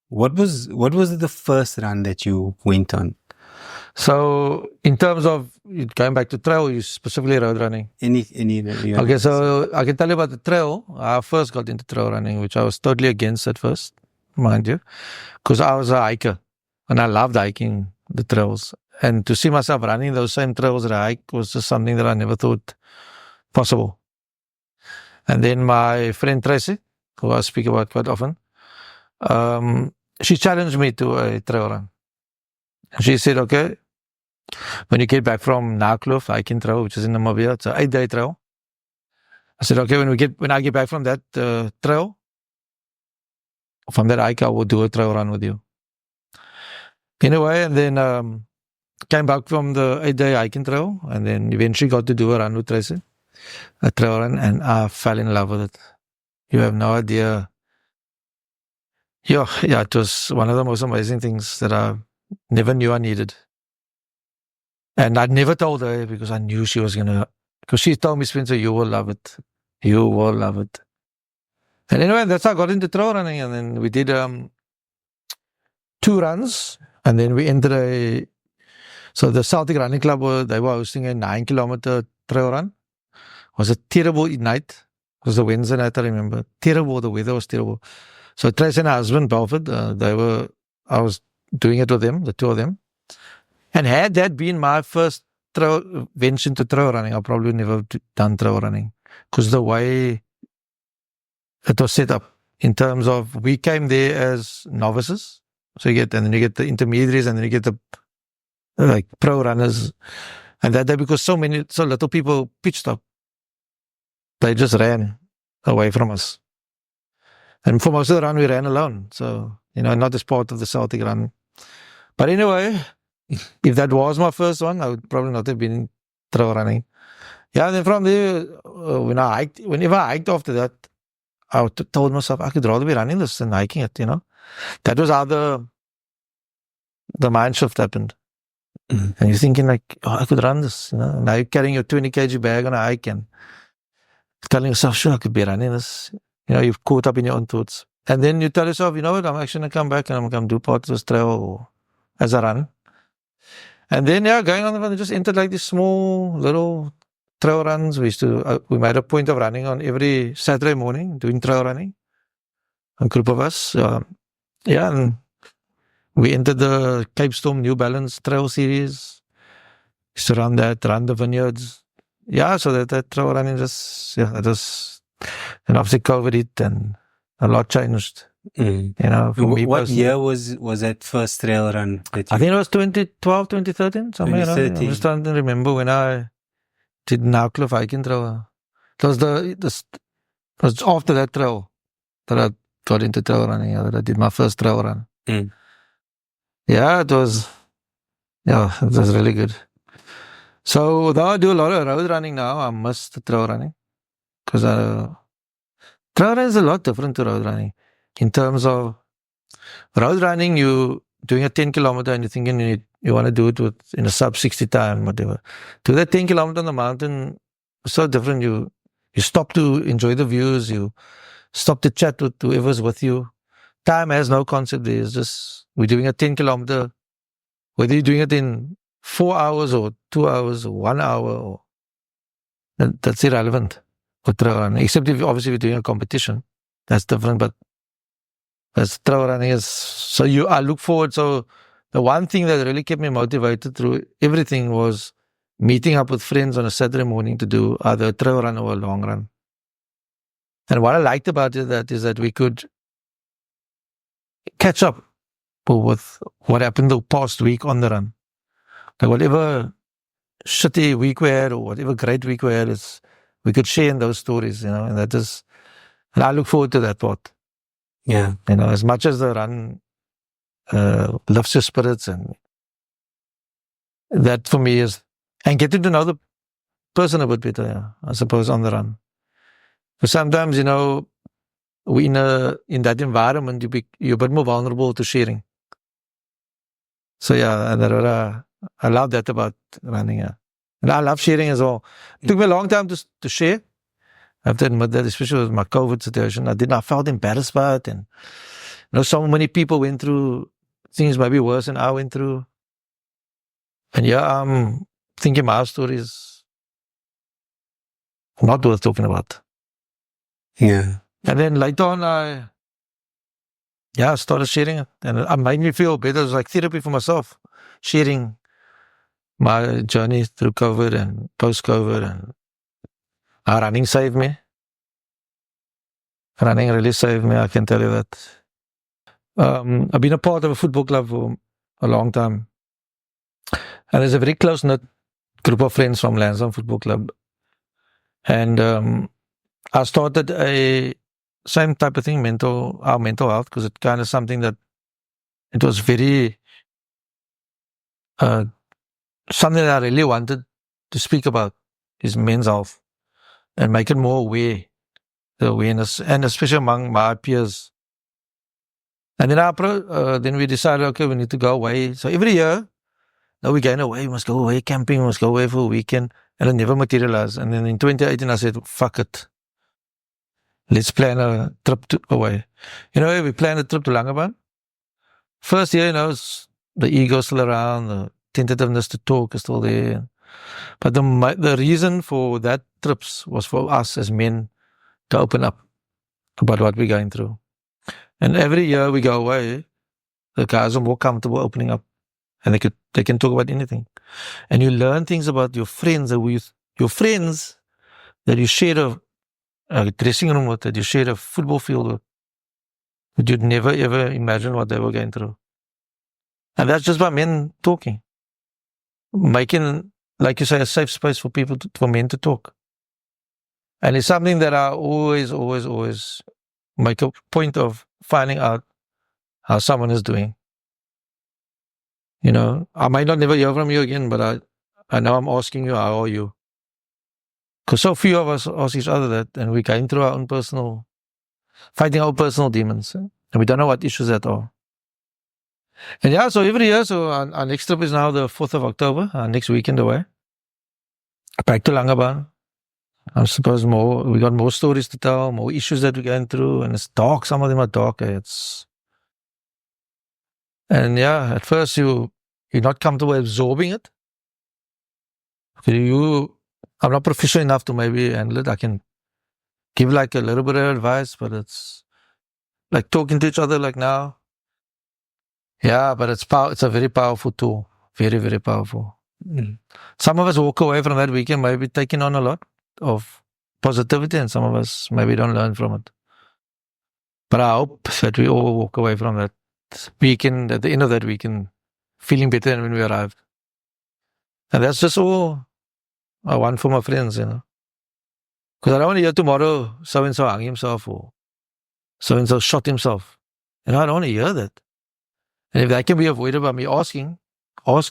What was the first run that you went on? So in terms of going back to trail, you specifically road running. Yeah. Okay, so I can tell you about the trail. I first got into trail running, which I was totally against at first, mind you, because I was a hiker and I loved hiking the trails. And to see myself running those same trails that I hike was just something that I never thought possible. And then my friend Tracy, who I speak about quite often, she challenged me to a trail run. She said, okay, when you get back from Naukluft hiking trail, which is in Namibia, it's an 8-day trail. I said, okay, when I get back from that trail, from that hike, I will do a trail run with you. Anyway, and then came back from the 8-day hiking trail, and then eventually got to do a run with Tracy, a trail run, and I fell in love with it. You have no idea. Yeah, it was one of the most amazing things that I never knew I needed. And I never told her because I knew she was going to, because she told me, Spencer, you will love it. You will love it. And anyway, that's how I got into trail running. And then we did 2 runs. And then we entered so the Celtic Running Club, they were hosting a 9-kilometer trail run. It was a terrible night. It was a Wednesday night, I remember. Terrible. The weather was terrible. So Trace and her husband, Belford, I was doing it with them, the 2 of them. And had that been my first venture into trail running, I probably never done trail running. Because the way it was set up in terms of, we came there as novices. So you get the intermediaries, and then you get the like pro runners. And that day, because so little people pitched up, they just ran away from us. And for most of the run, we ran alone. So, not as part of the Celtic run. But anyway, if that was my first one, I would probably not have been trail running. Yeah, and then from there, whenever I hiked after that, I told myself I could rather be running this than hiking it, That was how the mind shift happened. Mm-hmm. And you're thinking like, I could run this, Now you're carrying your 20 kg bag on a hike and telling yourself, sure, I could be running this. You've caught up in your own thoughts. And then you tell yourself, you know what, I'm actually going to come back and I'm going to do part of this trail as a run. And then, going on, I just entered like these small little trail runs. We made a point of running on every Saturday morning, doing trail running. A group of us. And we entered the Cape Storm New Balance Trail Series. Used to run the vineyards. Yeah, so that trail running that was, and obviously COVID hit and a lot changed. For me what year was that first trail run? I think it was 2012, 2013, something. 2013. I'm just trying to remember when I did Naukluft hiking trail. It was after that trail that I got into trail running. That I did my first trail run. Yeah, it was really good. So though I do a lot of road running now, I miss the trail running because trail running is a lot different to road running. In terms of road running, you doing a 10 kilometer and you're thinking you want to do it in a sub 60 time, whatever. To that 10 kilometer on the mountain, it's so different. You stop to enjoy the views. You stop to chat with whoever's with you. Time has no concept there. It's just, we're doing a 10 kilometer, whether you're doing it in 4 hours or 2 hours or 1 hour, that's irrelevant for trail running. Except if obviously we're doing a competition. That's different, but as trail running is, so I look forward. So the one thing that really kept me motivated through everything was meeting up with friends on a Saturday morning to do either a trail run or a long run. And what I liked about it is that we could catch up with what happened the past week on the run. Like whatever shitty week we had or whatever great week we had, we could share in those stories, and and I look forward to that part. Yeah. As much as the run lifts your spirits, and that for me is, and getting to know the person a bit better, I suppose, on the run. Because sometimes, we in that environment, you're a bit more vulnerable to sharing. So and I love that about running. And I love sharing as well. It took me a long time to share. I have to admit that, especially with my COVID situation, I felt embarrassed by it, and so many people went through things maybe worse than I went through. And yeah, I'm thinking my story is not worth talking about. Yeah. And then later on, I started sharing it. And it made me feel better. It was like therapy for myself, sharing my journey through COVID and post-COVID. And running saved me. Running really saved me, I can tell you that. I've been a part of a football club for a long time. And there's a very close-knit group of friends from Lansdowne Football Club. And I started a same type of thing, our mental health, because it's kind of something that it was very something that I really wanted to speak about is men's health and make it more aware, the awareness, and especially among my peers. And then then we decided, okay, we need to go away. So every year, now we're going away, we must go away camping, we must go away for a weekend, and it never materialized. And then in 2018, I said, fuck it. Let's plan a trip away. We planned a trip to Langebaan. First year, the ego still around, the tentativeness to talk is still there. But the reason for that trips was for us as men to open up about what we're going through. And every year we go away, the guys are more comfortable opening up, and they can talk about anything. And you learn things about your friends, your friends that you share a dressing room with, that you share a football field with, but you'd never ever imagine what they were going through. And that's just by men talking, making, like you say, a safe space for for men to talk. And it's something that I always, always, always make a point of finding out how someone is doing. I might not never hear from you again, but I know I'm asking you, how are you? Because so few of us ask each other that, and we're going through our own fighting our personal demons, and we don't know what issues that are. And so every year, our next trip is now the 4th of October, our next weekend away. Back to Langebaan. I suppose we got more stories to tell, more issues that we're going through, and it's dark. Some of them are dark. At first you're not comfortable absorbing it. I'm not proficient enough to maybe handle it. I can give like a little bit of advice, but it's like talking to each other like now. Yeah, but it's a very powerful tool. Very, very powerful. Mm. Some of us walk away from that weekend maybe taking on a lot of positivity, and some of us maybe don't learn from it. But I hope that we all walk away from that weekend, at the end of that weekend, feeling better than when we arrived. And that's just all I want for my friends, Because I don't want to hear tomorrow so-and-so hung himself or so-and-so shot himself. I don't want to hear that. And if that can be avoided by me asking, then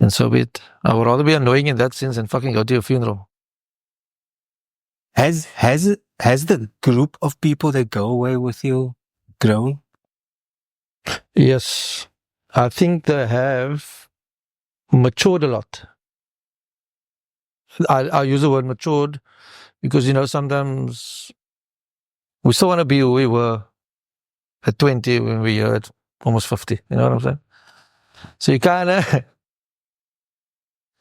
so be it. I would rather be annoying in that sense than fucking go to your funeral. Has the group of people that go away with you grown? Yes. I think they have matured a lot. I use the word matured because, sometimes we still want to be who we were at 20 when we were at almost 50. You know what I'm saying? So you kind of...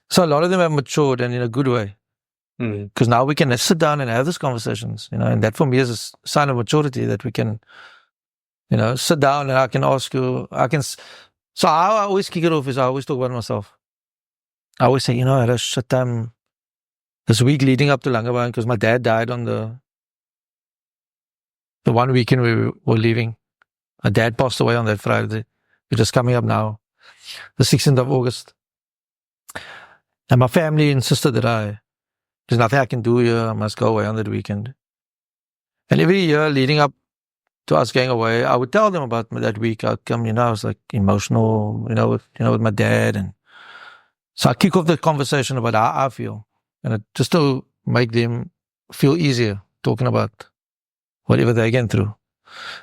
So a lot of them have matured, and in a good way. Because now we can sit down and have these conversations, and that for me is a sign of maturity, that we can, sit down and I can ask you, so how I always kick it off is I always talk about myself. I always say, I had a shit time this week leading up to Langebaan because my dad died on the one weekend we were leaving. My dad passed away on that Friday, which is coming up now, the 16th of August. And my family insisted that there's nothing I can do here, I must go away on that weekend. And every year leading up to us going away, I would tell them about that week outcome. I was like emotional, with my dad. And so I kick off the conversation about how I feel, and just to make them feel easier talking about whatever they're going through.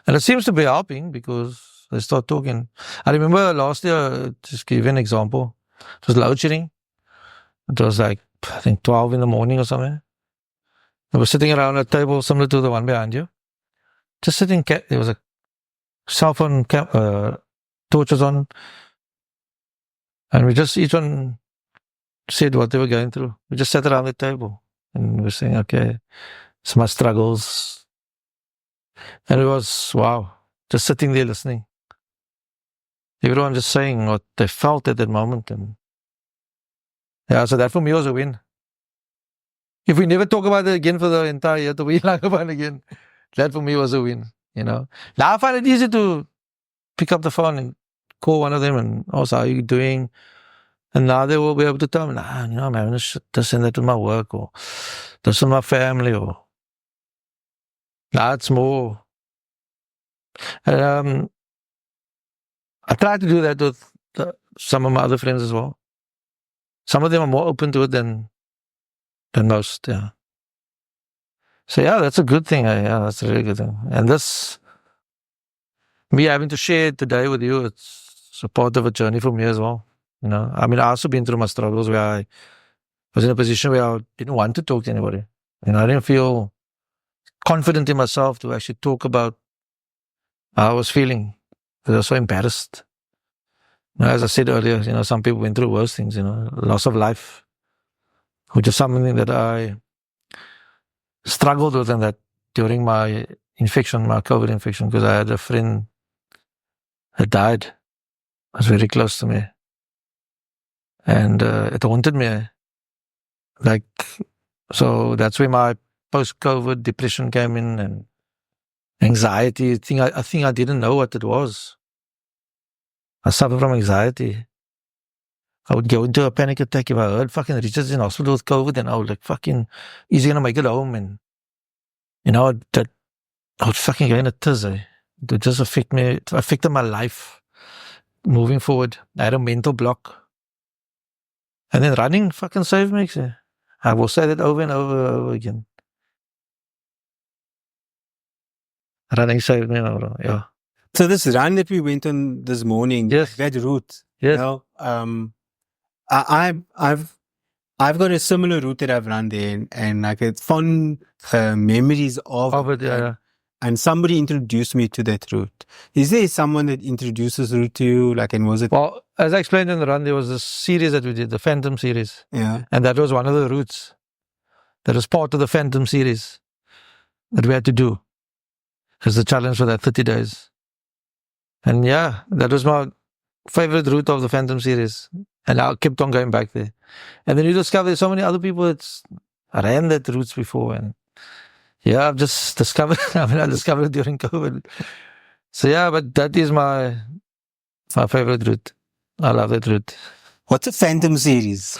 And it seems to be helping because they start talking. I remember last year, just give you an example, it was load shedding. It was like, I think 12 in the morning or something. We were sitting around a table similar to the one behind you. just sitting. There was a cell phone torches on, and we just each one said what they were going through. We just sat around the table and we were saying, okay, it's my struggles. And it was, wow, just sitting there listening. Everyone just saying what they felt at that moment. And yeah, so that for me was a win. If we never talk about it again for the entire year, to be like about it again, that for me was a win, you know. Now I find it easy to pick up the phone and call one of them and also, how are you doing? And now they will be able to tell me, nah, you know, I'm having this and that with my work or this with my family or now it's more. I try to do that with some of my other friends as well. Some of them are more open to it than most, yeah. So yeah, that's a good thing. Yeah, that's a really good thing. And this, me having to share it today with you, it's a part of a journey for me as well. You know, I mean, I also been through my struggles where I was in a position where I didn't want to talk to anybody. You know, I didn't feel confident in myself to actually talk about how I was feeling. Because I was so embarrassed. You know, as I said earlier, you know, some people went through worse things, you know, loss of life, which is something that I struggled with and that during my infection, my COVID infection, because I had a friend that died. It was very close to me. And it haunted me. Like, so that's where my post-COVID depression came in and anxiety. I think I didn't know what it was. I suffered from anxiety. I would go into a panic attack if I heard fucking Richard's in hospital with COVID, and I would like, fucking, is he gonna make it home? And, you know, that I would fucking go in a tizzy. It would just affect me. It affected my life moving forward. I had a mental block. And then running fucking saved me. I will say that over and over again. Running saved me. Yeah. So this run that we went on this morning, Yes. that route, Yes. you know, I've got a similar route that I've run there, and like it's fond memories of it, yeah. And somebody introduced me to that route. Is there someone that introduces route to you? Like, and was it? Well, as I explained in the run, there was this series that we did, the Phantom series. Yeah. And that was one of the routes that was part of the Phantom series that we had to do. Because the challenge for that 30 days. And yeah, that was my favorite route of the Phantom series. And I kept on going back there. And then you discover there's so many other people that ran that routes before. And yeah, I've just discovered, I discovered it during COVID. So yeah, but that is my favorite route. I love that route. What's a Phantom series?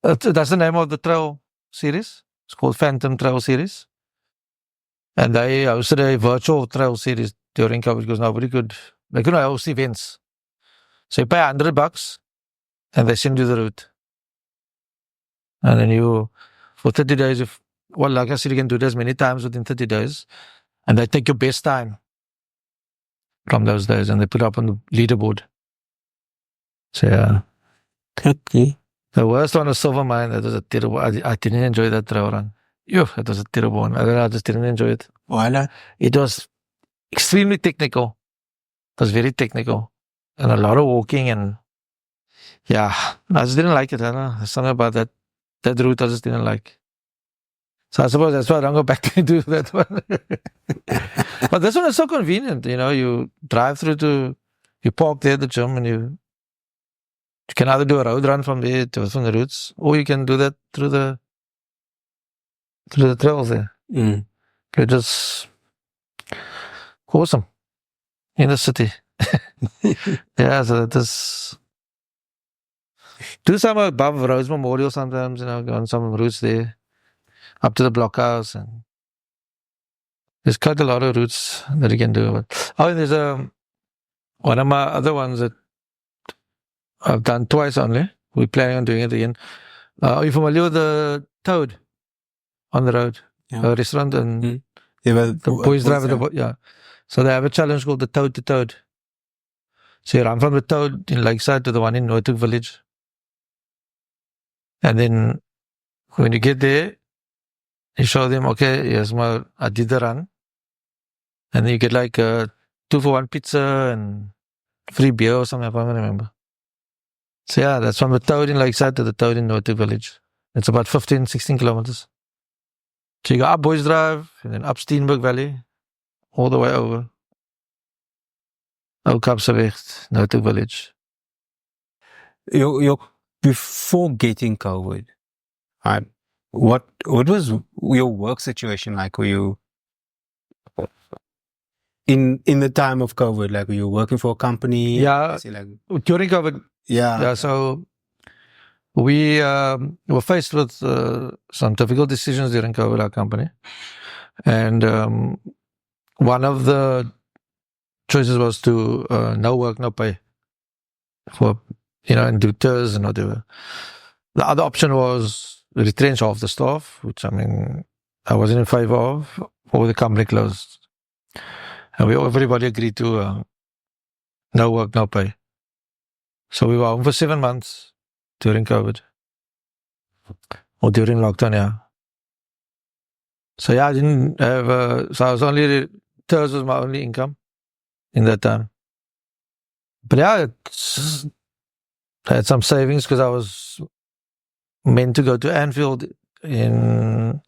That's the name of the trail series. It's called Phantom Trail Series. And they hosted a virtual trail series during COVID because nobody could, they couldn't host events. So you pay $100 and they send you the route. And then you, for 30 days, well, like I said, you can do this many times within 30 days. And they take your best time from those days and they put up on the leaderboard. So yeah. Okay. The worst one was Silver Mine. That was a terrible, I didn't enjoy that trail run. That was a terrible one. I just didn't enjoy it. Voila. It was extremely technical. It was very technical. And a lot of walking and yeah, I just didn't like it. I don't know. There's something about that route I just didn't like. So I suppose that's why I don't go back to do that one. But this one is so convenient. You know, you drive through you park there at the gym and you can either do a road run from there from the routes, or you can do that through the trails there. Mm. It's just awesome in the city. Yeah, so this do some above Rose Memorial sometimes, you know, go on some routes there, up to the blockhouse, and there's quite a lot of routes that you can do. But there's one of my other ones that I've done twice only. We're planning on doing it again. Are you familiar with the Toad on the road? Yeah. A restaurant and the boys drive with the boat. Yeah. So they have a challenge called the Toad to Toad. So you run from the Toad in Lakeside to the one in Noordhoek Village. And then when you get there, you show them, okay, I did the run. And then you get like a 2-for-1 pizza and free beer or something, I can't remember. So yeah, that's from the Taudin Lakeside to the Taudin Noordhoek village. It's about 15, 16 kilometers. So you go up Boys Drive and then up Steenberg Valley, all the way over. Ou Kapseweg, Noordhoek village. Before getting COVID, what was your work situation like? Were you in the time of COVID, like were you working for a company? Yeah, during COVID. Yeah. So we were faced with some difficult decisions during COVID, our company. And one of the choices was to no work, no pay for, and do tours and whatever. The other option was retrench half the staff, which I mean, I wasn't in favor of, or the company closed. And everybody agreed to no work, no pay. So we were home for 7 months during COVID. Or during lockdown, yeah. So yeah, I didn't have, so I was only, tours was my only income in that time. But yeah, I had some savings because I was meant to go to Anfield in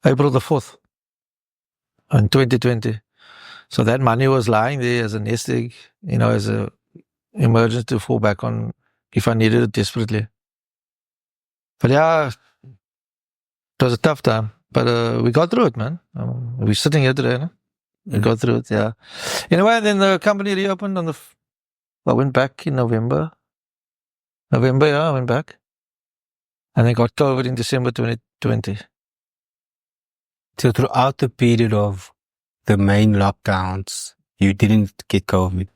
April the 4th in 2020. So that money was lying there as a nest egg, as a emergency to fall back on if I needed it desperately. But yeah, it was a tough time. But we got through it, man. We're sitting here today, no? We got through it, yeah. Anyway, then the company reopened I went back in November. I went back. And I got COVID in December 2020. So throughout the period of the main lockdowns, you didn't get COVID?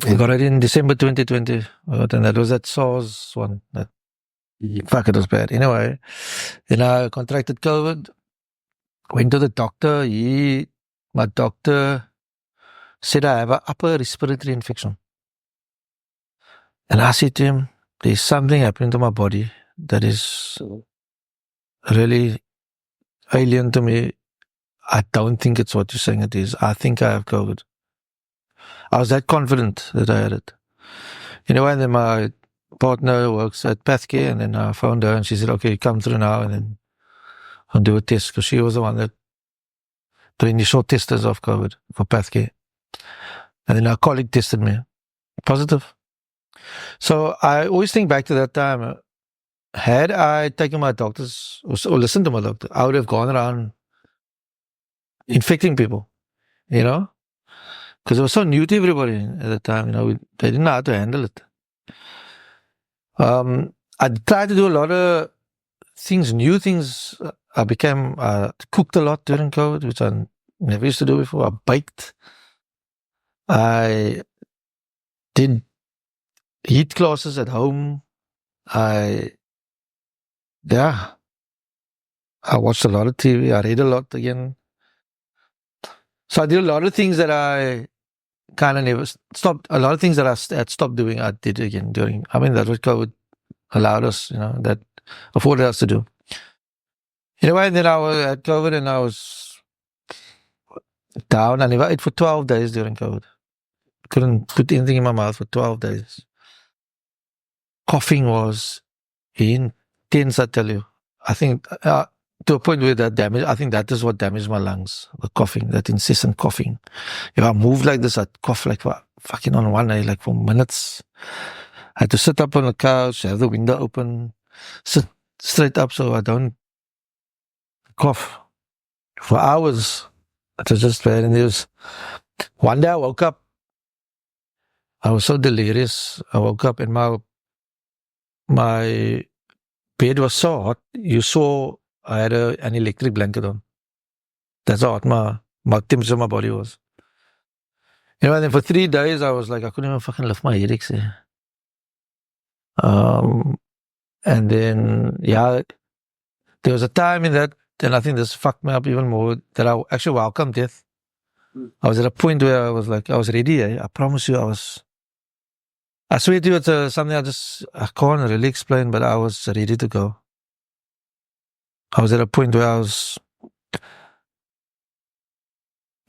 I got it in December 2020. And that was that SARS one. Fuck, it was bad. Anyway, then I contracted COVID. Went to the doctor. My doctor said I have an upper respiratory infection. And I said to him, there's something happening to my body that is really alien to me. I don't think it's what you're saying it is. I think I have COVID. I was that confident that I had it. And then my partner works at Pathcare, and then I phoned her and she said, okay, come through now and then I'll do a test, because she was the one that the initial testers of COVID for Pathcare. And then our colleague tested me positive. So I always think back to that time. Had I taken my doctors or listened to my doctor, I would have gone around infecting people, because it was so new to everybody at the time. They didn't know how to handle it. I tried to do a lot of things, new things. I cooked a lot during COVID, which I never used to do before. I baked. I did heat classes at home. I watched a lot of TV. I read a lot again. So I did a lot of things that I kind of never stopped. A lot of things that I had stopped doing, I did again that's what COVID allowed us, that afforded us to do. Anyway, then I was at COVID and I was down. I never ate for 12 days during COVID. Couldn't put anything in my mouth for 12 days. Coughing was intense, I tell you. I think to a point where I think that is what damaged my lungs, the coughing, that incessant coughing. If I moved like this, I'd cough like for fucking on one eye, like for minutes. I had to sit up on the couch, have the window open, sit straight up so I don't cough for hours. It was just bad. And one day I woke up. I was so delirious. I woke up and my bed was so hot. You saw I had an electric blanket on. That's how hot my temperature of my body was. And then for 3 days, I was like, I couldn't even fucking lift my headaches. And then, there was a time in that, and I think this fucked me up even more, that I actually welcomed death. I was at a point where I was like, I was ready. I promise you, I swear to you, it's something I can't really explain, but I was ready to go. I was at a point where I was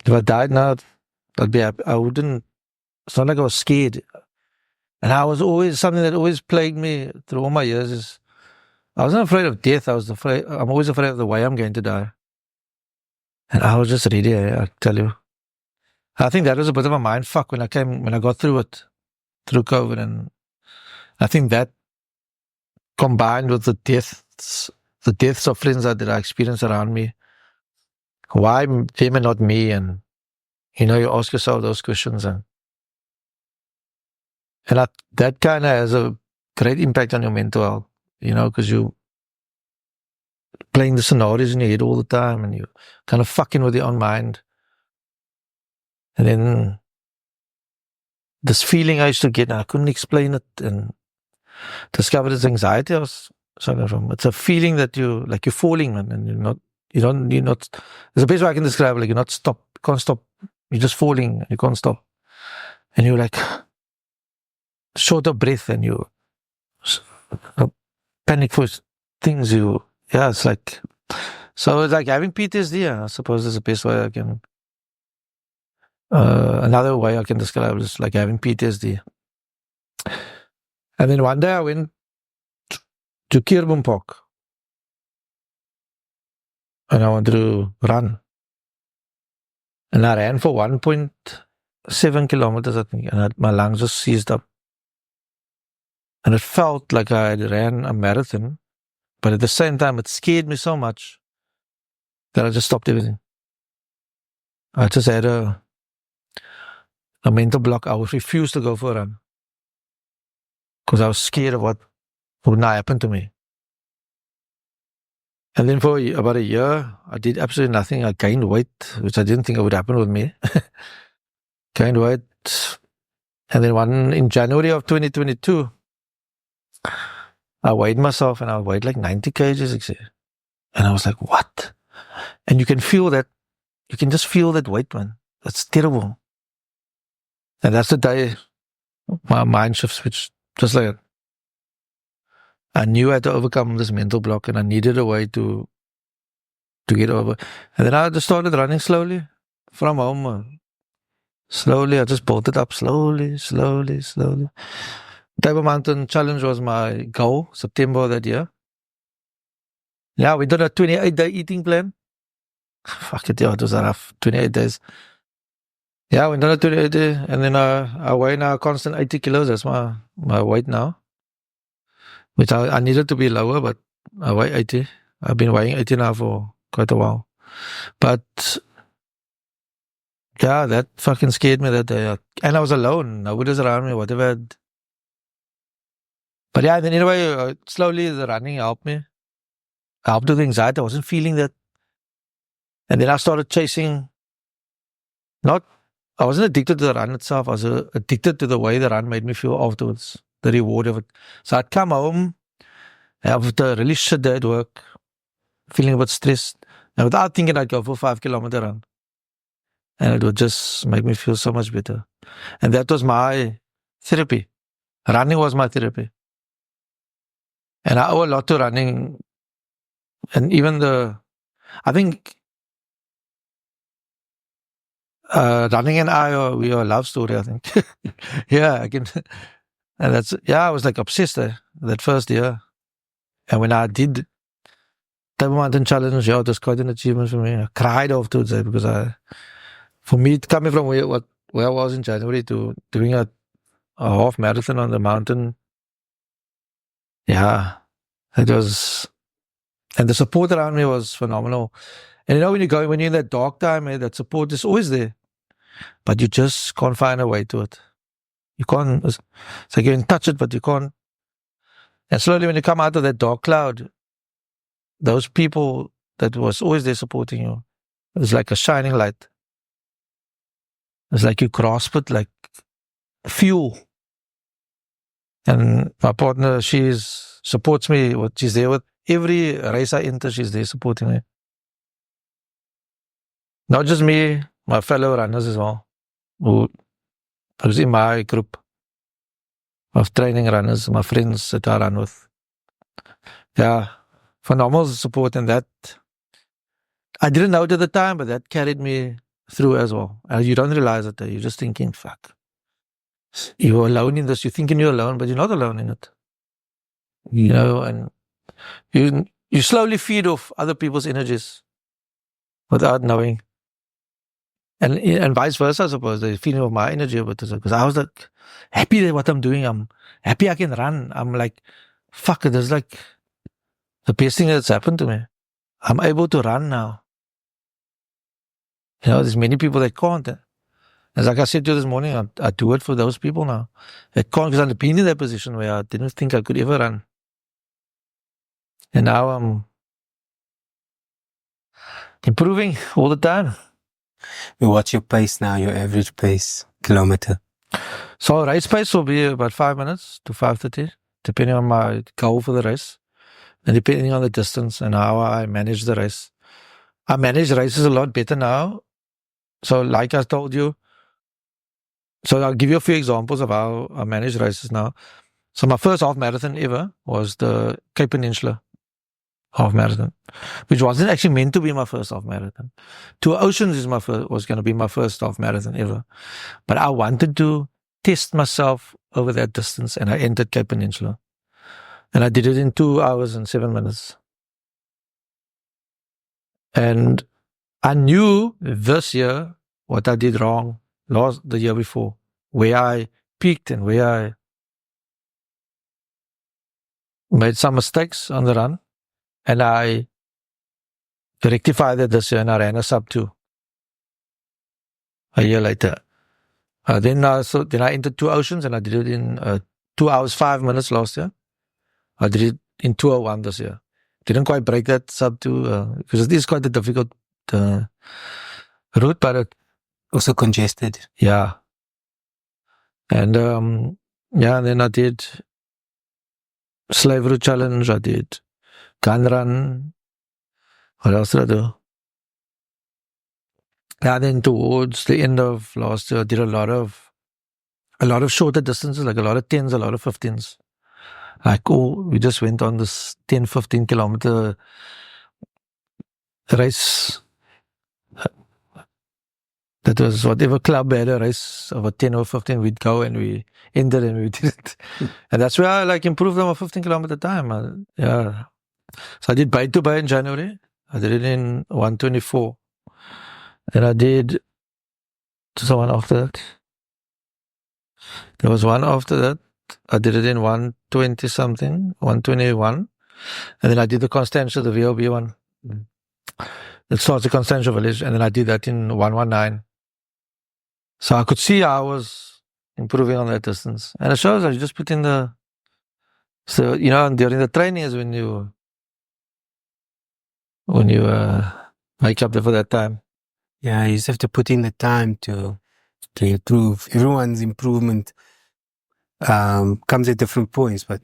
If I died now, I'd be happy. I wouldn't. It's not like I was scared. And I was always, something that always plagued me through all my years is I wasn't afraid of death. I'm always afraid of the way I'm going to die. And I was just ready, I tell you. I think that was a bit of a mind fuck when I got through it, through COVID. And I think that combined with the deaths of friends that I experienced around me, why them and not me? And, you ask yourself those questions. And that kind of has a great impact on your mental health, because you playing the scenarios in your head all the time and you're kind of fucking with your own mind. And then this feeling I used to get, and I couldn't explain it, and discovered it's anxiety I was suffering from. It's a feeling that you're falling, man, and you're not, it's the best way I can describe it, like can't stop. You're just falling, you can't stop. And you're like short of breath and you panic for things it's like, so it's like having PTSD, I suppose is the best way I can, another way I can describe it is like having PTSD. And then one day I went to Kirboom Park and I wanted to run. And I ran for 1.7 kilometers, I think, and my lungs just seized up. And it felt like I had ran a marathon, but at the same time, it scared me so much that I just stopped everything. I just had a mental block. I would refuse to go for a run because I was scared of what would not happen to me. And then for about a year, I did absolutely nothing. I gained weight, which I didn't think it would happen with me. Gained weight. And then in January of 2022, I weighed myself and I weighed like 90 kgs. And I was like, what? And you can just feel that weight, man. That's terrible. And that's the day my mind shift switched, just like that. I knew I had to overcome this mental block and I needed a way to get over. And then I just started running slowly from home. Slowly, I just built it up slowly. Table Mountain Challenge was my goal, September that year. Yeah, we did a 28-day eating plan. Fuck it, it was rough. 28 days. Yeah, we did a 28 day, and then I weigh now a constant 80 kilos. That's my weight now. Which I needed to be lower, but I weigh 80. I've been weighing 80 now for quite a while. But yeah, that fucking scared me that day. And I was alone. Nobody was around me, whatever. But yeah, then anyway, slowly the running helped me. Helped with the anxiety. I wasn't feeling that. And then I started chasing. I wasn't addicted to the run itself. I was addicted to the way the run made me feel afterwards. The reward of it. So I'd come home after a really shit day at work, feeling a bit stressed, and without thinking I'd go for a 5-kilometer run. And it would just make me feel so much better. And that was my therapy. Running was my therapy. And I owe a lot to running. And even I think running and we are a love story, I think. Yeah, I can. And I was like obsessed that first year. And when I did Table Mountain Challenge, it was quite an achievement for me. I cried afterwards because for me, coming from where I was in January to doing a half marathon on the mountain, yeah, it was, and the support around me was phenomenal. And when you're in that dark time, that support is always there, but you just can't find a way to it. You can't. It's like you can touch it, but you can't. And slowly, when you come out of that dark cloud, those people that was always there supporting you, it's like a shining light. It's like you grasp it like fuel. And my partner, she supports me. She's there with every race I enter. She's there supporting me. Not just me, my fellow runners as well, who was in my group of training runners, my friends that I run with. Yeah, phenomenal support, and that I didn't know it at the time, but that carried me through as well. And you don't realize it. You're just thinking, fuck. You're alone in this. You're thinking you're alone, but you're not alone in it. You know, and you slowly feed off other people's energies without knowing. And vice versa, I suppose. They're feeding off my energy a bit. Because I was like happy with what I'm doing. I'm happy I can run. I'm like, fuck, it is like the best thing that's happened to me. I'm able to run now. You know, there's many people that can't. As like I said to you this morning, I do it for those people now. I can't, because I've been in that position where I didn't think I could ever run. And now I'm improving all the time. What's your pace now, your average pace, kilometer? So race pace will be about 5 minutes to 5:30, depending on my goal for the race. And depending on the distance and how I manage the race. I manage races a lot better now. So like I told you, so I'll give you a few examples of how I manage races now. So my first half marathon ever was the Cape Peninsula half marathon, which wasn't actually meant to be my first half marathon. Two Oceans was going to be my first half marathon ever. But I wanted to test myself over that distance, and I entered Cape Peninsula. And I did it in 2 hours and 7 minutes. And I knew this year what I did wrong the year before, where I peaked and where I made some mistakes on the run. And I rectified it this year, and I ran a sub 2 a year later. Then I entered 2 Oceans, and I did it in 2 hours, 5 minutes last year. I did it in 2:01 this year. Didn't quite break that sub 2 because it is quite a difficult route, but it Also congested. Yeah. And then I did Slave Route Challenge, I did Gun Run. What else did I do? And then towards the end of last year, I did a lot of shorter distances, like a lot of 10s, a lot of 15s. Like, we just went on this 10, 15 kilometer race. That was whatever club had a race of a 10 or 15, we'd go and we ended and we did it. And that's where I like improved on my 15 kilometer time. Yeah. So I did Bay to Bay in January. I did it in 1:24. Then I did one after that. There was one after that. I did it in 1:20 something, 1:21. And then I did the Constantia, the VOB one. It starts at Constantia Village. And then I did that in 1:19. So I could see I was improving on that distance. And it shows that you just put in so, during the training is when you make up for that time. Yeah, you just have to put in the time to improve. Everyone's improvement comes at different points, but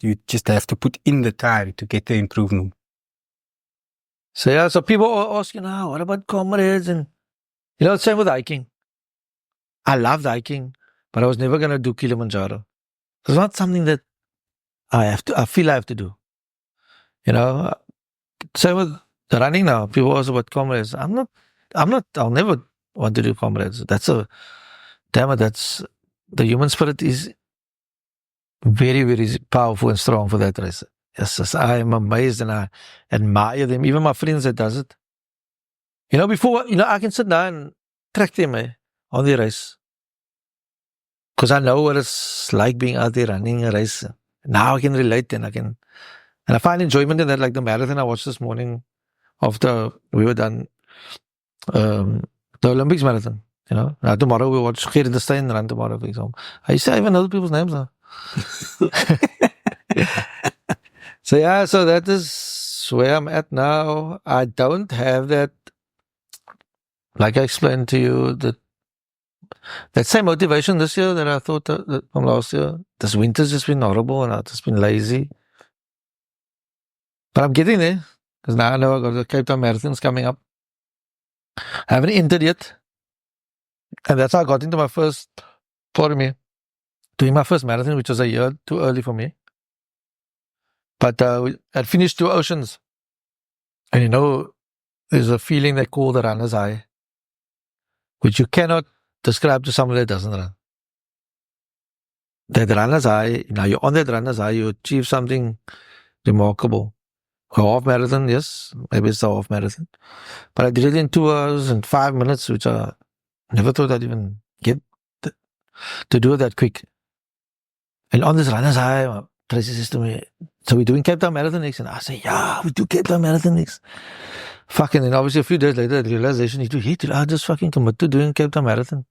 you just have to put in the time to get the improvement. So people are asking, what about comrades? And, same with hiking. I loved hiking, but I was never going to do Kilimanjaro. It's not something that I feel I have to do. Same with running now. People ask about comrades. I'll never want to do comrades. The human spirit is very, very powerful and strong for that race. Yes, I am amazed and I admire them. Even my friends that does it. Before, I can sit down and track them on the race. Because I know what it's like being out there running a race. Now I can relate and I find enjoyment in that, like the marathon I watched this morning after we were done the Olympics marathon. Now tomorrow we watch Geert de Steyn run tomorrow, for example. I used to even know people's names now. So that is where I'm at now. I don't have that, like I explained to you, that same motivation this year that I thought that from last year. This winter's just been horrible and I've just been lazy. But I'm getting there because now I know I've got the Cape Town Marathons coming up. I haven't entered yet. And that's how I got into my first, doing my first marathon, which was a year too early for me. But I'd finished 2 Oceans. And there's a feeling they call the runner's high. which you cannot describe to somebody that doesn't run. That runner's high, now you're on that runner's high, you achieve something remarkable. A half marathon, yes, maybe it's a half marathon. But I did it in 2 hours and 5 minutes, which I never thought I'd even get to do it that quick. And on this runner's high, Tracy says to me, so we're doing Cape Town Marathon next? And I say, yeah, we do Cape Town Marathon next. Fucking, and obviously a few days later, the realization, I just fucking commit to doing Cape Town Marathon.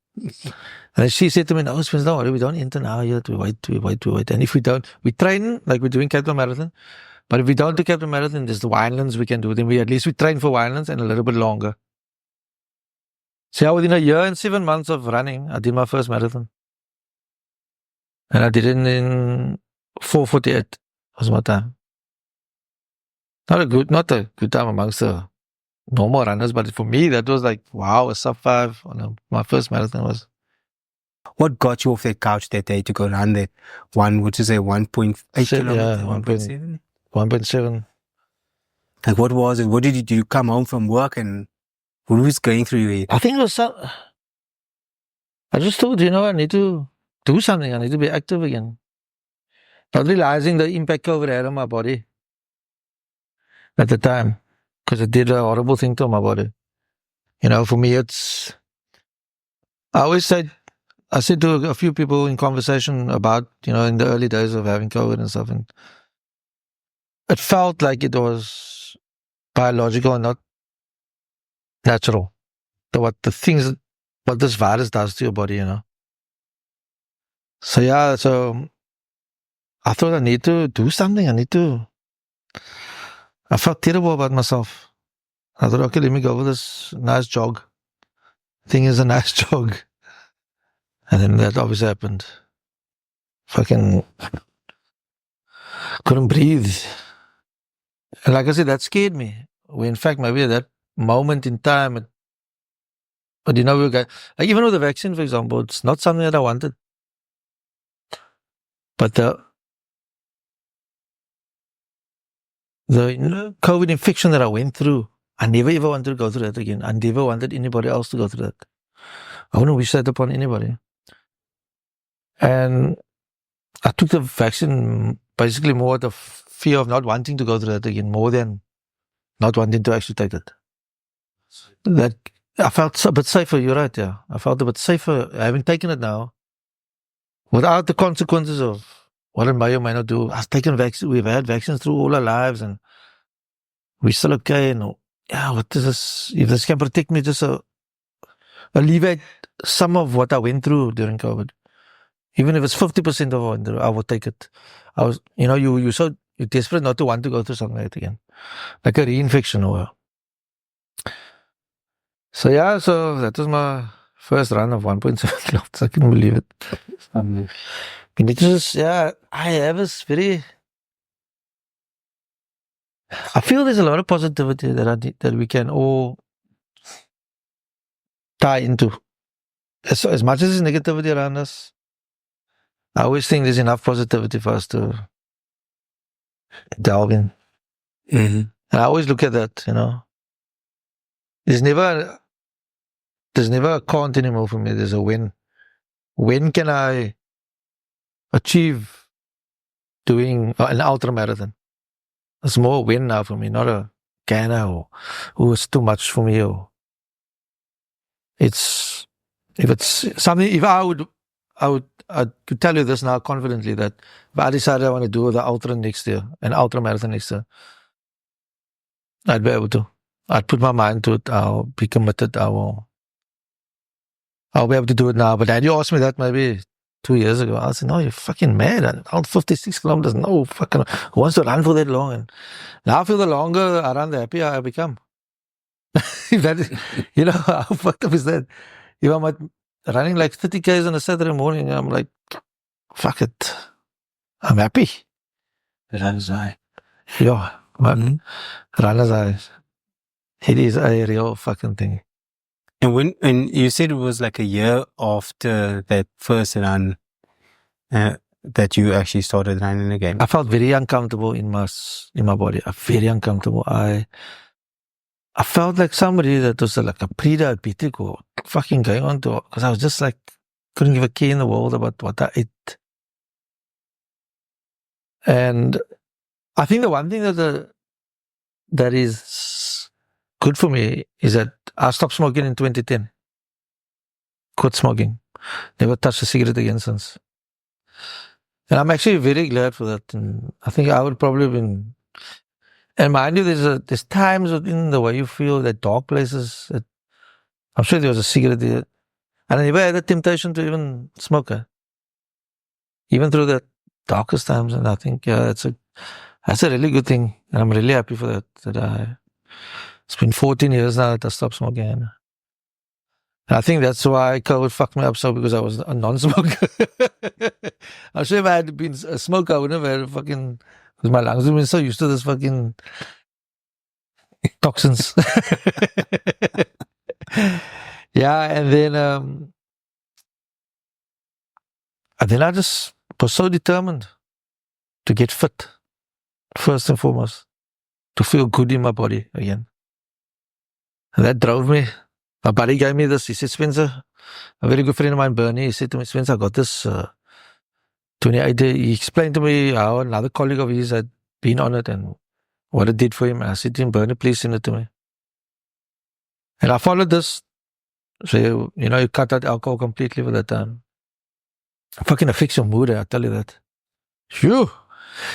And she said to me, no, Spence, don't worry, we don't enter now yet. We wait. And if we don't, we train like we're doing Cape Town Marathon. But if we don't do Cape Town Marathon, there's the Winelands we can do. Then we train for Winelands and a little bit longer. So within a year and 7 months of running, I did my first marathon. And I did it in 4:48 was my time. Not a good time amongst the normal runners, but for me, that was like, wow, a sub-5 on my first marathon was. What got you off that couch that day to go run that one, which is a 1.8 kilometers? 1.7? 1.7. Like, what was it? What did you do? You come home from work and what was going through your head? I think it was I just thought, I need to do something. I need to be active again. Not realizing the impact COVID had on my body at the time, because it did a horrible thing to my body. For me, I said to a few people in conversation about, in the early days of having COVID and stuff, and it felt like it was biological and not natural. What this virus does to your body, So I thought I need to do something. I felt terrible about myself. I thought, okay, let me go for this nice jog. Thing is a nice jog. And then that obviously happened. Fucking couldn't breathe. And like I said, that scared me. In fact, maybe at that moment in time, but we got, like even with the vaccine, for example, it's not something that I wanted. But the COVID infection that I went through, I never ever wanted to go through that again. I never wanted anybody else to go through that. I wouldn't wish that upon anybody. And I took the vaccine basically more out of fear of not wanting to go through that again, more than not wanting to actually take it. That I felt a bit safer, you're right, yeah. I felt a bit safer having taken it now, without the consequences of what it may or may not do. I've taken vaccines, we've had vaccines through all our lives, and we're still okay. And what is this? If this can protect me, just alleviate some of what I went through during COVID. Even if it's 50% of what I went through, I would take it. I was, you're desperate not to want to go through something like that again. Like a reinfection or. So that was my first run of 1.7 kilometers. I couldn't believe it. And it just, I have this I feel there's a lot of positivity that we can all tie into. As much as there's negativity around us, I always think there's enough positivity for us to delve in. Mm-hmm. And I always look at that, There's never a can't anymore for me. There's a when. When can I achieve doing an ultra marathon? It's more a win now for me, not a can or it's too much for me. Or if it's something, if I could tell you this now confidently, that if I decided I want to do the ultra next year, an ultra marathon next year, I'd be able to. I'd put my mind to it. I'll be committed. I'll be able to do it now. But had you asked me that maybe 2 years ago, I said, no, you're fucking mad. Out 56 kilometers, no fucking, who wants to run for that long? And now I feel the longer I run, the happier I become. If that is, how fucked up is that? If I'm running like 30 Ks on a Saturday morning, I'm like, fuck it. I'm happy. Runner's high. Yeah. Runner's high. It is a real fucking thing. And you said it was like a year after that first run that you actually started running again. I felt very uncomfortable in my body. Very uncomfortable. I I felt like somebody that was like a pre-diabetic or fucking going on to, because I was just like, couldn't give a care in the world about what I ate. And I think the one thing that is good for me is that I stopped smoking in 2010. Quit smoking. Never touched a cigarette again since. And I'm actually very glad for that. And I think I would probably have been. And mind you, there's times in the way you feel that dark places. I'm sure there was a cigarette there. And I never had the temptation to even smoke it. Even through the darkest times. And I think, yeah, that's a really good thing. And I'm really happy for that. It's been 14 years now that I stopped smoking. And I think that's why COVID fucked me up so, because I was a non-smoker. I'm sure if I had been a smoker, I would never have fucking, because my lungs have been so used to this fucking toxins. Yeah, and then I just was so determined to get fit, first and foremost, to feel good in my body again. And that drove me. My buddy gave me this. He said, Spencer, a very good friend of mine, Bernie, he said to me, Spencer, I got this 28 day. He explained to me how another colleague of his had been on it and what it did for him. And I said to him, Bernie, please send it to me. And I followed this. So, you cut out alcohol completely for that time. Fucking affects your mood, I tell you that. Phew.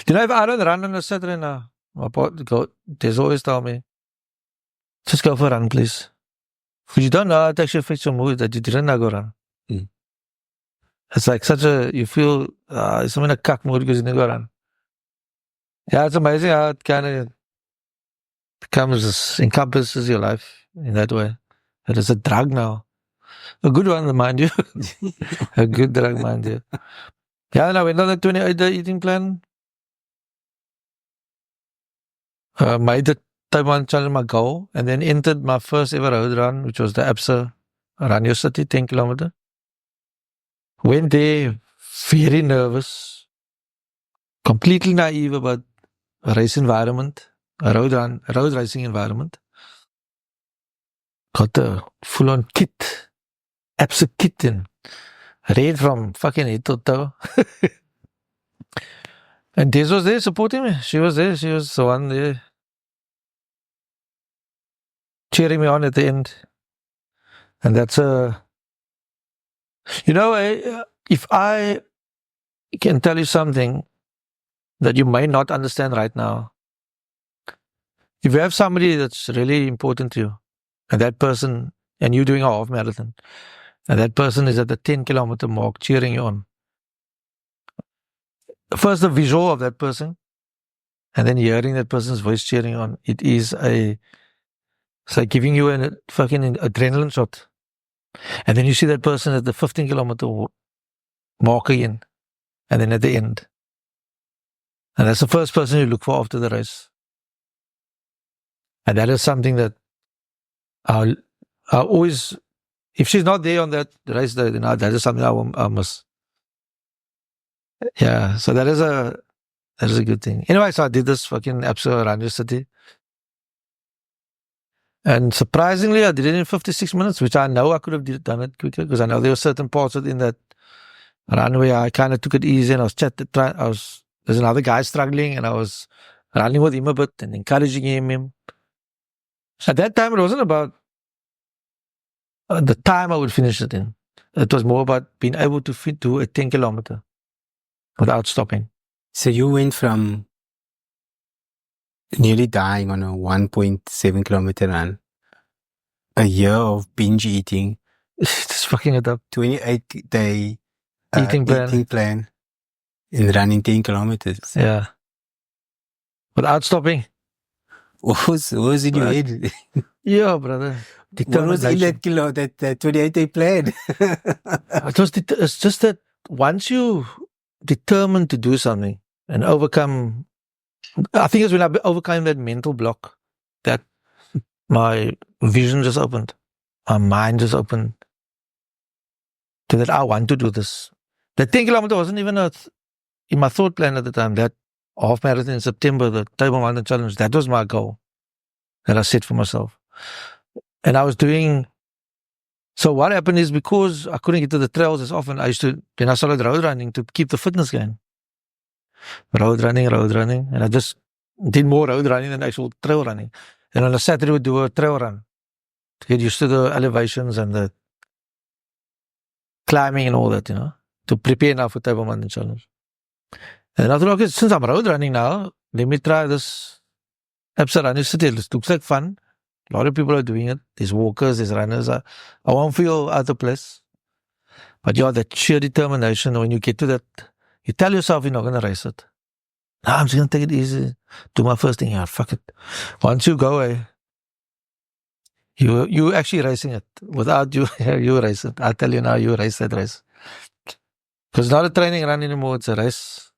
If I don't run on a Saturday now, there's always tell me, just go for a run, please. Because you don't know how it actually affects your mood that you didn't go run. Mm. It's like you feel, I'm in a cuck mood because you didn't go run. Yeah, it's amazing how it kind of encompasses your life in that way. It is a drug now. A good one, mind you. A good drug, mind you. Yeah, and I went on the 28-day eating plan. Made the Taiwan Challenge my goal, and then entered my first ever road run, which was the Absa Run Your City, 10 kilometer. Went there, very nervous, completely naive about a race environment, a road racing environment. Got a full-on kit, Absa kit in, red from fucking head to toe. And Des was there supporting me. She was there. She was the one there cheering me on at the end. And that's if I can tell you something that you may not understand right now, if you have somebody that's really important to you, and that person, and you're doing a half marathon, and that person is at the 10 kilometer mark cheering you on, first the visual of that person, and then hearing that person's voice cheering on, it's like giving you a fucking adrenaline shot. And then you see that person at the 15 kilometer mark again, and then at the end. And that's the first person you look for after the race. And that is something that I always, if she's not there on that race day, then that is something I'll miss. Yeah, so that is a good thing. Anyway, so I did this fucking Absa Run Your City. And surprisingly, I did it in 56 minutes, which I know I could have done it quicker, because I know there were certain parts within that run where I kind of took it easy, and I was there's another guy struggling, and I was running with him a bit and encouraging him. At that time, it wasn't about the time I would finish it in. It was more about being able to do a 10 kilometer without stopping. So you went from nearly dying on a 1.7 kilometer run, a year of binge eating, Just fucking it up. 28-day Eating plan. And running 10 kilometers. Yeah. Without stopping. What was in your head? Yeah, brother. What was in that 28-day plan? It's just that once you determine to do something and overcome, I think it's when I overcame that mental block that my vision just opened. My mind just opened to that I want to do this. The 10 kilometer wasn't even in my thought plan at the time. That half marathon in September, the Table Mountain Challenge, that was my goal that I set for myself. And I was doing. So what happened is because I couldn't get to the trails as often, I started road running to keep the fitness going. Road running, and I just did more road running than actual trail running. And on a Saturday, we'd do a trail run to get used to the elevations and the climbing and all that, to prepare now for Table Mountain Challenge. And I thought, okay, since I'm road running now, let me try this Absa Running City. It looks like fun. A lot of people are doing it. There's walkers, there's runners. I won't feel out of place. But that sheer determination, when you get to that, you tell yourself you're not going to race it. No, I'm just going to take it easy. Do my first thing. Yeah, fuck it. Once you go away, you actually racing it. Without you, you race it. I tell you now, you race that race. Because it's not a training run anymore, it's a race.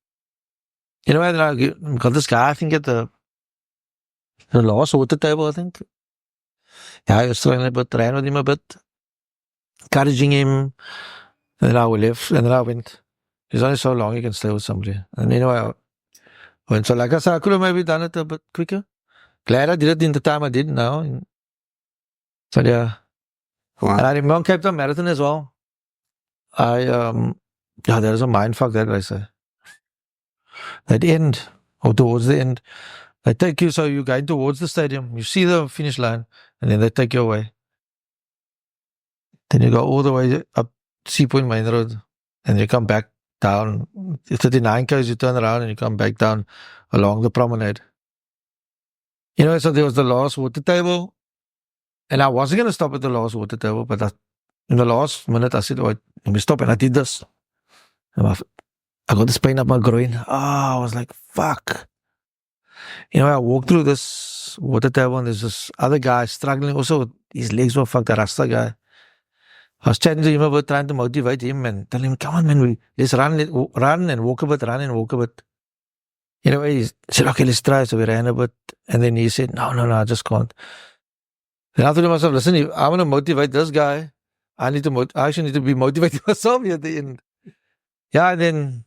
You know, I got this guy, I think, at the last water table, I think. Yeah, I was throwing a bit, ran with him a bit, encouraging him. And then I left, and then I went. It's only so long you can stay with somebody. And anyway, I went. So like I said, I could have maybe done it a bit quicker. Glad I did it in the time I did now. So yeah. Wow. And I remember Cape Town Marathon as well. There's a mind fuck that race. At the end, or towards the end, they take you, so you go towards the stadium, you see the finish line, and then they take you away. Then you go all the way up Sea Point Main Road, and you come back down. 39 km, you turn around and you come back down along the promenade. So there was the last water table, and I wasn't going to stop at the last water table, but in the last minute, I said, oh, let me stop, and I did this. And I got this pain up my groin. I was like, fuck. I walked through this water table and there's this other guy struggling. Also, his legs were fucked, the Rasta guy. I was chatting to him about trying to motivate him and tell him, come on, man, let's run and walk a bit, run and walk a bit. He said, okay, let's try. So we ran a bit. And then he said, no, I just can't. Then I thought to myself, listen, if I want to motivate this guy, I actually need to be motivated myself at the end. Yeah, and then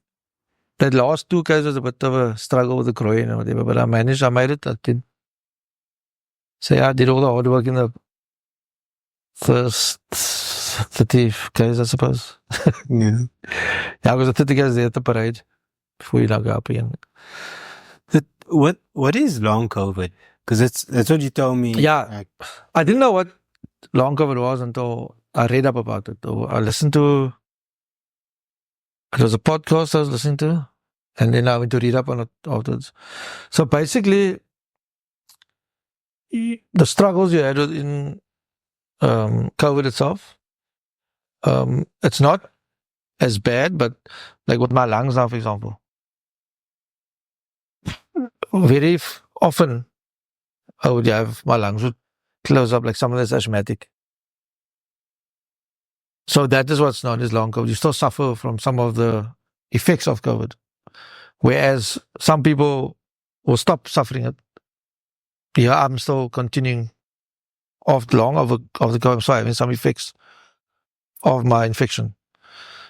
that last 2 guys was a bit of a struggle with the groin and whatever, but I made it. I did. So yeah, I did all the hard work in the first 30 guys, I suppose. Yeah. Yeah, I was 30 guys there at the parade before you go up again. What is long COVID? Because that's what you told me. Yeah, I didn't know what long COVID was until I read up about it. Or I listened to, it was a podcast I was listening to, and then I went to read up on it afterwards. So basically, the struggles you had in COVID itself, it's not as bad, but like with my lungs now, for example, very often I would have my lungs would close up like someone that's asthmatic. So that is what's known as long COVID. You still suffer from some of the effects of COVID, whereas some people will stop suffering it. Yeah, I'm still continuing of the COVID, so having some effects of my infection.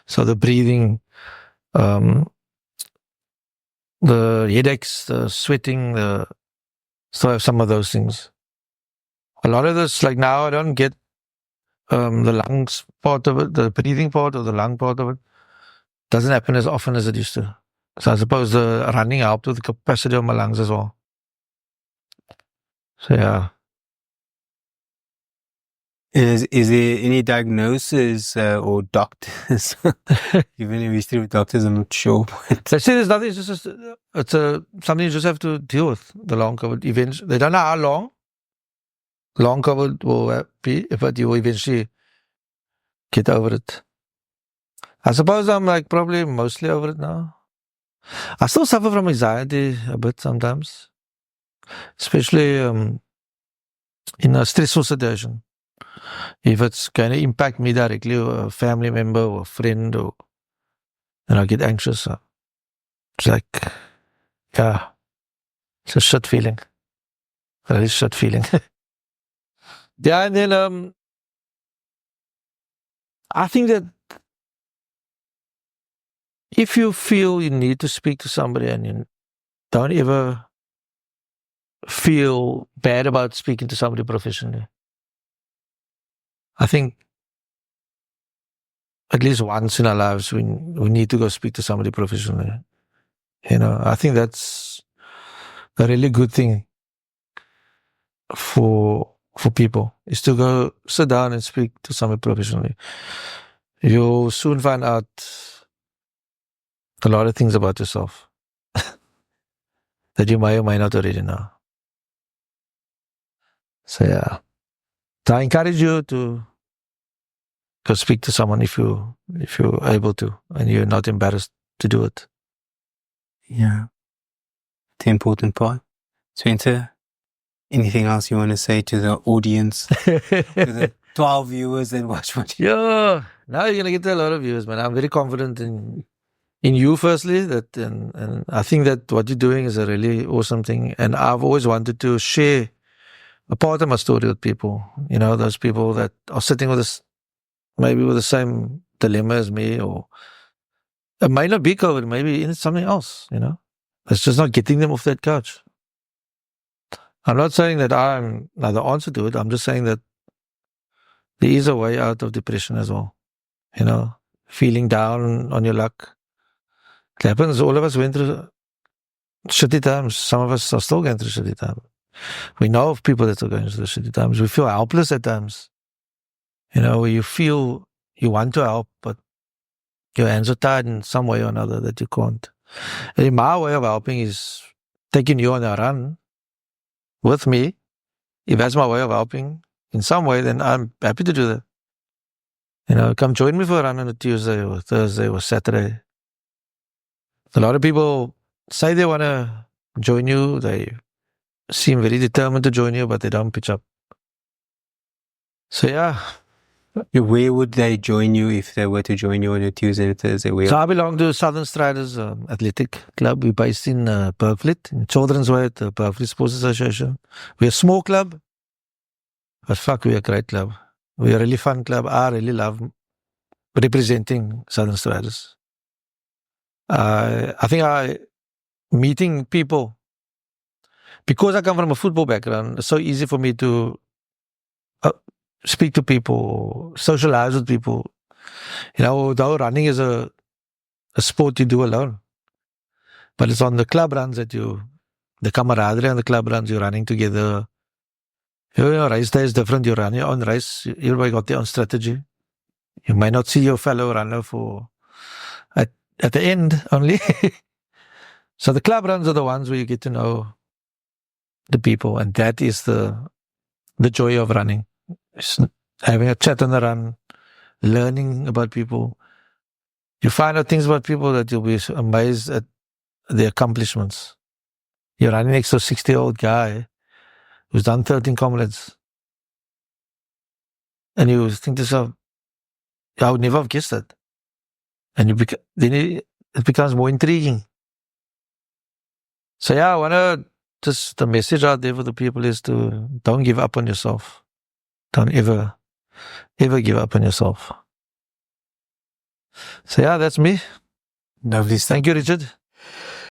So the breathing, the headaches, the sweating, so I have some of those things. A lot of this, like now, I don't get the lungs part of it, the breathing part or the lung part of it. Doesn't happen as often as it used to. So I suppose the running helped with the capacity of my lungs as well. So yeah. Is there any diagnosis or doctors? Even if we still with doctors, I'm not sure. They say there's nothing. It's something you just have to deal with. The long COVID events. They don't know how long COVID will be, but you will eventually get over it. I suppose I'm like probably mostly over it now. I still suffer from anxiety a bit sometimes, especially in a stressful situation. If it's going to impact me directly, or a family member or a friend, then I get anxious. It's like, yeah, it's a shit feeling. Really shit feeling. Yeah, and then I think that if you feel you need to speak to somebody and you don't ever feel bad about speaking to somebody professionally. I think at least once in our lives we need to go speak to somebody professionally. I think that's a really good thing for people, is to go sit down and speak to somebody professionally. You'll soon find out a lot of things about yourself that you may or may not already know. So yeah, so I encourage you to go speak to someone if you're able to, and you're not embarrassed to do it. Yeah, the important part. Spencer, anything else you want to say to the audience, to the 12 viewers that watch what you... Yeah, now you're gonna get a lot of viewers, man. I'm very confident in you, firstly, and I think that what you're doing is a really awesome thing. And I've always wanted to share a part of my story with people. Those people that are sitting with us, maybe with the same dilemma as me, or it might not be COVID, maybe it's something else. It's just not getting them off that couch. I'm not saying that I'm not the answer to it. I'm just saying that there is a way out of depression as well. Feeling down on your luck. It happens. All of us went through shitty times. Some of us are still going through shitty times. We know of people that are going through shitty times. We feel helpless at times. Where you feel you want to help, but your hands are tied in some way or another that you can't. And my way of helping is taking you on a run with me. If that's my way of helping in some way, then I'm happy to do that. Come join me for a run on a Tuesday or Thursday or Saturday. A lot of people say they want to join you. They seem very determined to join you, but they don't pitch up. So yeah. Where would they join you if they were to join you on a Tuesday and Thursday? So I belong to Southern Striders Athletic Club. We're based in Bergfleet, in Children's Way at the Bergfleet Sports Association. We're a small club, but fuck, we're a great club. We're a really fun club. I really love representing Southern Striders. I think meeting people, because I come from a football background, it's so easy for me to speak to people, socialize with people. Though running is a sport you do alone, but it's on the club runs that the camaraderie on the club runs, you're running together. Race day is different. You run your own race. Everybody got their own strategy. You might not see your fellow runner at the end only. So the club runs are the ones where you get to know the people, and that is the joy of running. It's having a chat on the run, learning about people. You find out things about people that you'll be amazed at their accomplishments. You're running next to a 60-year-old guy who's done 13 comrades. And you think to yourself, I would never have guessed that. And then it becomes more intriguing. So yeah, I want to just, the message out there for the people is to don't give up on yourself. Don't ever give up on yourself. So yeah, that's me. Lovely stuff. Thank you, Richard.